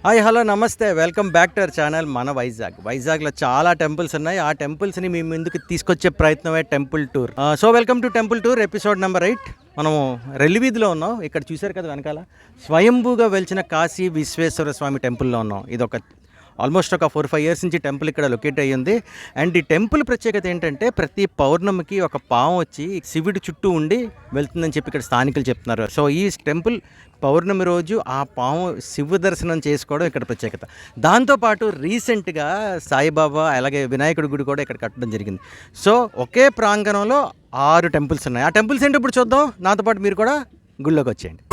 Hi hello నమస్తే welcome back to our channel మన వైజాగ్లో చాలా టెంపుల్స్ ఉన్నాయి. ఆ టెంపుల్స్ని మీ ముందుకు తీసుకొచ్చే ప్రయత్నమే temple tour. So welcome to temple tour episode number 8. మనము రెల్లి వీధిలో ఉన్నాం. ఇక్కడ చూశారు కదా వెనకాల స్వయంభూగా వెలిచిన కాశీ విశ్వేశ్వర స్వామి టెంపుల్లో ఉన్నాం. ఇది ఒక ఆల్మోస్ట్ ఒక 4-5 ఇయర్స్ నుంచి టెంపుల్ ఇక్కడ లొకేట్ అయ్యింది. అండ్ ఈ టెంపుల్ ప్రత్యేకత ఏంటంటే ప్రతి పౌర్ణమికి ఒక పాము వచ్చి శివుడి చుట్టూ ఉండి వెళ్తుందని చెప్పి ఇక్కడ స్థానికులు చెప్తున్నారు. సో ఈ టెంపుల్ పౌర్ణమి రోజు ఆ పాము శివ దర్శనం చేసుకోవడం ఇక్కడ ప్రత్యేకత. దాంతోపాటు రీసెంట్గా సాయిబాబా అలాగే వినాయకుడి గుడి కూడా ఇక్కడ కట్టడం జరిగింది. సో ఒకే ప్రాంగణంలో 6 టెంపుల్స్ ఉన్నాయి. ఆ టెంపుల్స్ ఏంటో ఇప్పుడు చూద్దాం. నాతో పాటు మీరు కూడా గుళ్ళోకి వచ్చేయండి.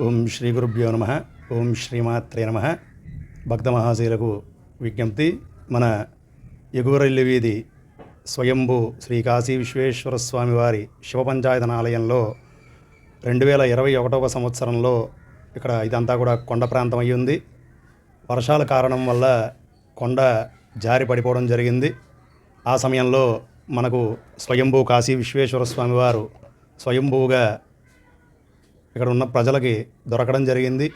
ఓం శ్రీ గురుభ్యో నమః. ఓం శ్రీమాత్రే నమః. భక్త మహాశయులకు విజ్ఞప్తి. మన ఎగువరెల్లి వీధి స్వయంభూ శ్రీ కాశీ విశ్వేశ్వర స్వామి వారి శివపంచాయతన ఆలయంలో 2021వ సంవత్సరంలో ఇక్కడ ఇదంతా కూడా కొండ ప్రాంతం అయి ఉంది. వర్షాల కారణం వల్ల కొండ జారి పడిపోవడం జరిగింది. ఆ సమయంలో మనకు స్వయంభూ కాశీ విశ్వేశ్వర స్వామి వారు స్వయంభూగా ఇక్కడ ఉన్న ప్రజలకి దొరకడం జరిగింది.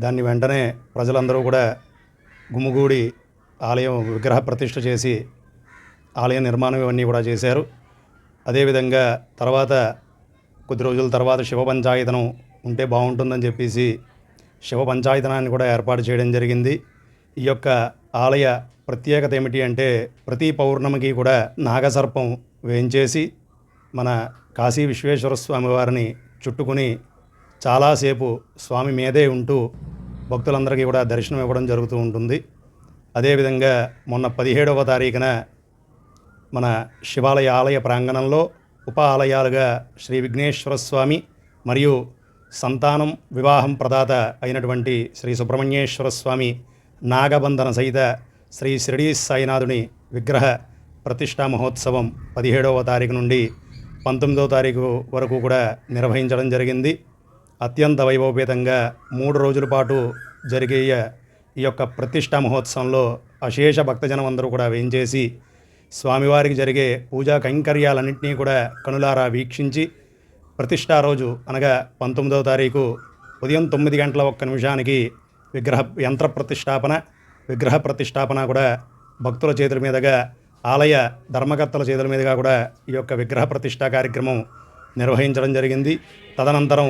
దాన్ని వెంటనే ప్రజలందరూ కూడా గుమ్ముగూడి ఆలయం విగ్రహ ప్రతిష్ఠ చేసి ఆలయ నిర్మాణం ఇవన్నీ కూడా చేశారు. అదేవిధంగా తర్వాత కొద్ది రోజుల తర్వాత శివ పంచాయతనం ఉంటే బాగుంటుందని చెప్పేసి శివ పంచాయతనాన్ని కూడా ఏర్పాటు చేయడం జరిగింది. ఈ యొక్క ఆలయ ప్రత్యేకత ఏమిటి అంటే ప్రతి పౌర్ణమికి కూడా నాగసర్పం వేయించేసి మన కాశీ విశ్వేశ్వర స్వామి వారిని చుట్టుకుని చాలాసేపు స్వామి మీదే ఉంటూ భక్తులందరికీ కూడా దర్శనం ఇవ్వడం జరుగుతూ ఉంటుంది. అదేవిధంగా మొన్న 17వ తారీఖున మన శివాలయ ఆలయ ప్రాంగణంలో ఉప ఆలయాలుగా శ్రీ విఘ్నేశ్వర స్వామి మరియు సంతానం వివాహం ప్రదాత అయినటువంటి శ్రీ సుబ్రహ్మణ్యేశ్వర స్వామి నాగబంధన సహిత శ్రీ షిరిడీ సాయినాథుని విగ్రహ ప్రతిష్టా మహోత్సవం 17వ తారీఖు నుండి 19వ తారీఖు వరకు కూడా నిర్వహించడం జరిగింది. అత్యంత వైభవపేతంగా 3 రోజుల పాటు జరిగే ఈ యొక్క ప్రతిష్టా మహోత్సవంలో అశేష భక్తజనం అందరూ కూడా వేయించేసి స్వామివారికి జరిగే పూజా కైంకర్యాలన్నింటినీ కూడా కనులారా వీక్షించి ప్రతిష్టా రోజు అనగా 19వ తారీఖు ఉదయం 9:01 విగ్రహ ప్రతిష్టాపన కూడా భక్తుల చేతుల మీదుగా ఆలయ ధర్మకర్తల చేతుల మీదుగా కూడా ఈ యొక్క విగ్రహ ప్రతిష్టా కార్యక్రమం నిర్వహించడం జరిగింది. తదనంతరం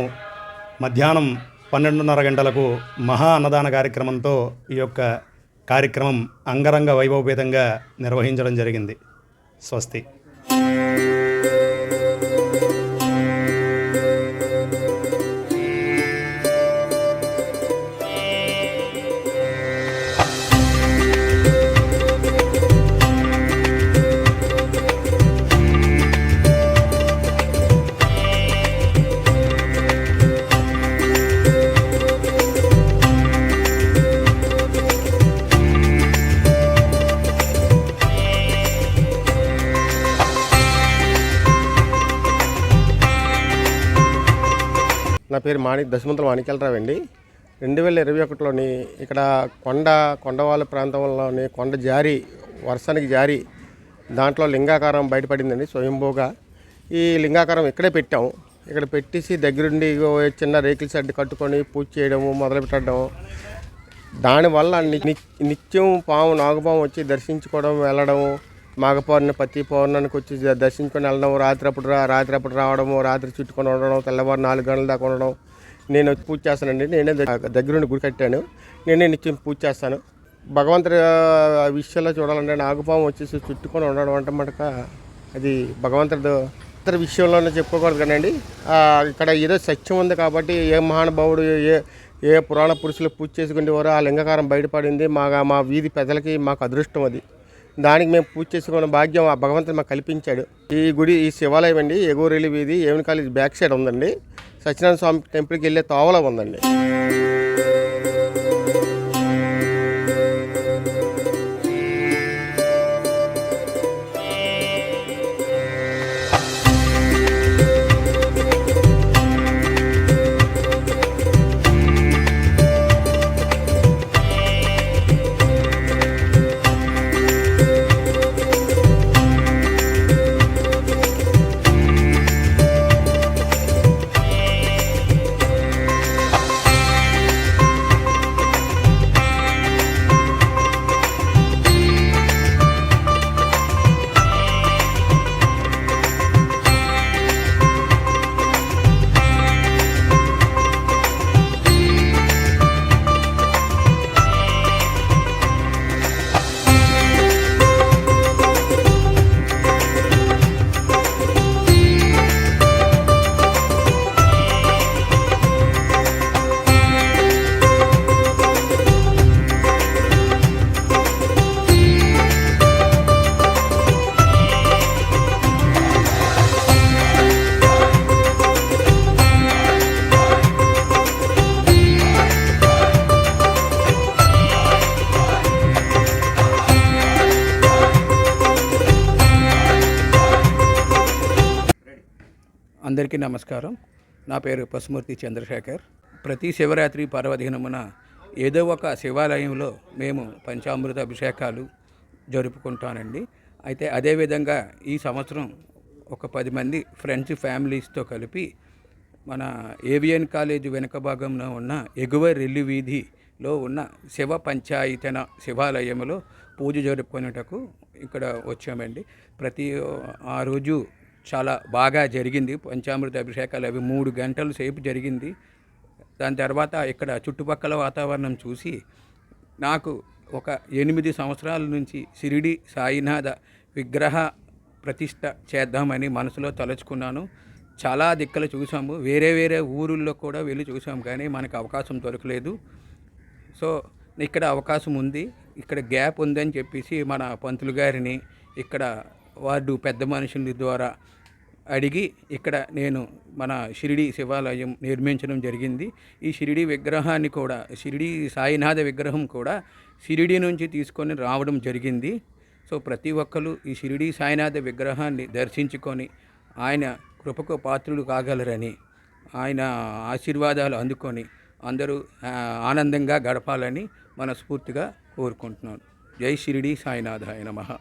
మధ్యాహ్నం 12:30 గంటలకు మహా అన్నదాన కార్యక్రమంతో ఈ యొక్క కార్యక్రమం అంగరంగ వైభవపేతంగా నిర్వహించడం జరిగింది. స్వస్తి. నా పేరు దశమంతుల మాణిక్యాలరావు అండి. 2021లోని ఇక్కడ కొండవాళ్ళ ప్రాంతంలోని కొండ జారి వర్షానికి జారి దాంట్లో లింగాకారం బయటపడిందండి స్వయంభూగా. ఈ లింగాకారం ఇక్కడే పెట్టాము. ఇక్కడ పెట్టేసి దగ్గరుండి చిన్న రేకుల షెడ్ కట్టుకొని పూజ చేయడము మొదలుపెట్టడం. దానివల్ల నిత్యం నాగుపాము వచ్చి దర్శించుకోవడం వెళ్ళడం మాఘ పౌర్ణమి ప్రతి పౌర్ణానికి వచ్చి దర్శించుకొని వెళ్ళడం, రాత్రి అప్పుడు రావడము, రాత్రి చుట్టుకొని ఉండడం, తెల్లవారు 4 గంటల దాకా ఉండడం. నేను పూజ చేస్తానండి. నేనే దగ్గరుండి గుడి కట్టాను. నేనే నిత్యం పూజ చేస్తాను. భగవంతుడి విషయంలో చూడాలంటే నాగుపాము వచ్చేసి చుట్టుకొని ఉండడం అంటే మటుక అది భగవంతుడు ఇతర విషయంలోనే చెప్పుకోకూడదు కదండి. ఇక్కడ ఏదో సత్యం ఉంది కాబట్టి ఏ మహానుభావుడు ఏ పురాణ పురుషులు పూజ చేసుకునేవారో ఆ లింగకారం బయటపడింది. మా వీధి పెద్దలకి మాకు అదృష్టం అది. దానికి మేము పూజ చేసుకున్న భాగ్యం ఆ భగవంతుడు మాకు కల్పించాడు. ఈ శివాలయం అండి ఎగోరెల్లి వీధి ఏవన్ కాలేజ్ బ్యాక్ సైడ్ ఉందండి. సత్యనారాయణ స్వామి టెంపుల్కి వెళ్ళే తోవలో ఉందండి. అందరికీ నమస్కారం. నా పేరు పసుమూర్తి చంద్రశేఖర్. ప్రతి శివరాత్రి పర్వదినమున ఏదో ఒక శివాలయంలో మేము పంచామృత అభిషేకాలు జరుపుకుంటానండి. అయితే అదేవిధంగా ఈ సంవత్సరం ఒక 10 మంది ఫ్రెండ్స్ ఫ్యామిలీస్తో కలిపి మన ఏవిఎన్ కాలేజ్ వెనుక భాగంలో ఉన్న ఎగువ రెల్లి వీధిలో ఉన్న శివ పంచాయతన శివాలయంలో పూజ జరుపుకునేటకు ఇక్కడ వచ్చామండి. ఆ రోజు చాలా బాగా జరిగింది. పంచామృత అభిషేకాలు అవి 3 గంటల సేపు జరిగింది. దాని తర్వాత ఇక్కడ చుట్టుపక్కల వాతావరణం చూసి నాకు ఒక 8 సంవత్సరాల నుంచి షిరిడి సాయినాథ విగ్రహ ప్రతిష్ట చేద్దామని మనసులో తలుచుకున్నాను. చాలా దిక్కలు చూసాము, వేరే ఊరుల్లో కూడా వెళ్ళి చూసాము, కానీ మనకు అవకాశం దొరకలేదు. సో ఇక్కడ అవకాశం ఉంది, ఇక్కడ గ్యాప్ ఉందని చెప్పేసి మన పంతులు గారిని ఇక్కడ వార్డు పెద్ద మనుషుల ద్వారా అడిగి ఇక్కడ నేను మన షిరిడి శివాలయం నిర్మించడం జరిగింది. ఈ షిరిడి విగ్రహాన్ని కూడా, షిరిడి సాయినాథ విగ్రహం కూడా షిరిడి నుంచి తీసుకొని రావడం జరిగింది. సో ప్రతి ఒక్కరు ఈ షిరిడి సాయినాథ విగ్రహాన్ని దర్శించుకొని ఆయన కృపకు పాత్రులు కాగలరని, ఆయన ఆశీర్వాదాలు అందుకొని అందరూ ఆనందంగా గడపాలని మనస్ఫూర్తిగా కోరుకుంటున్నాను. జై షిరిడి సాయినాథాయ నమః.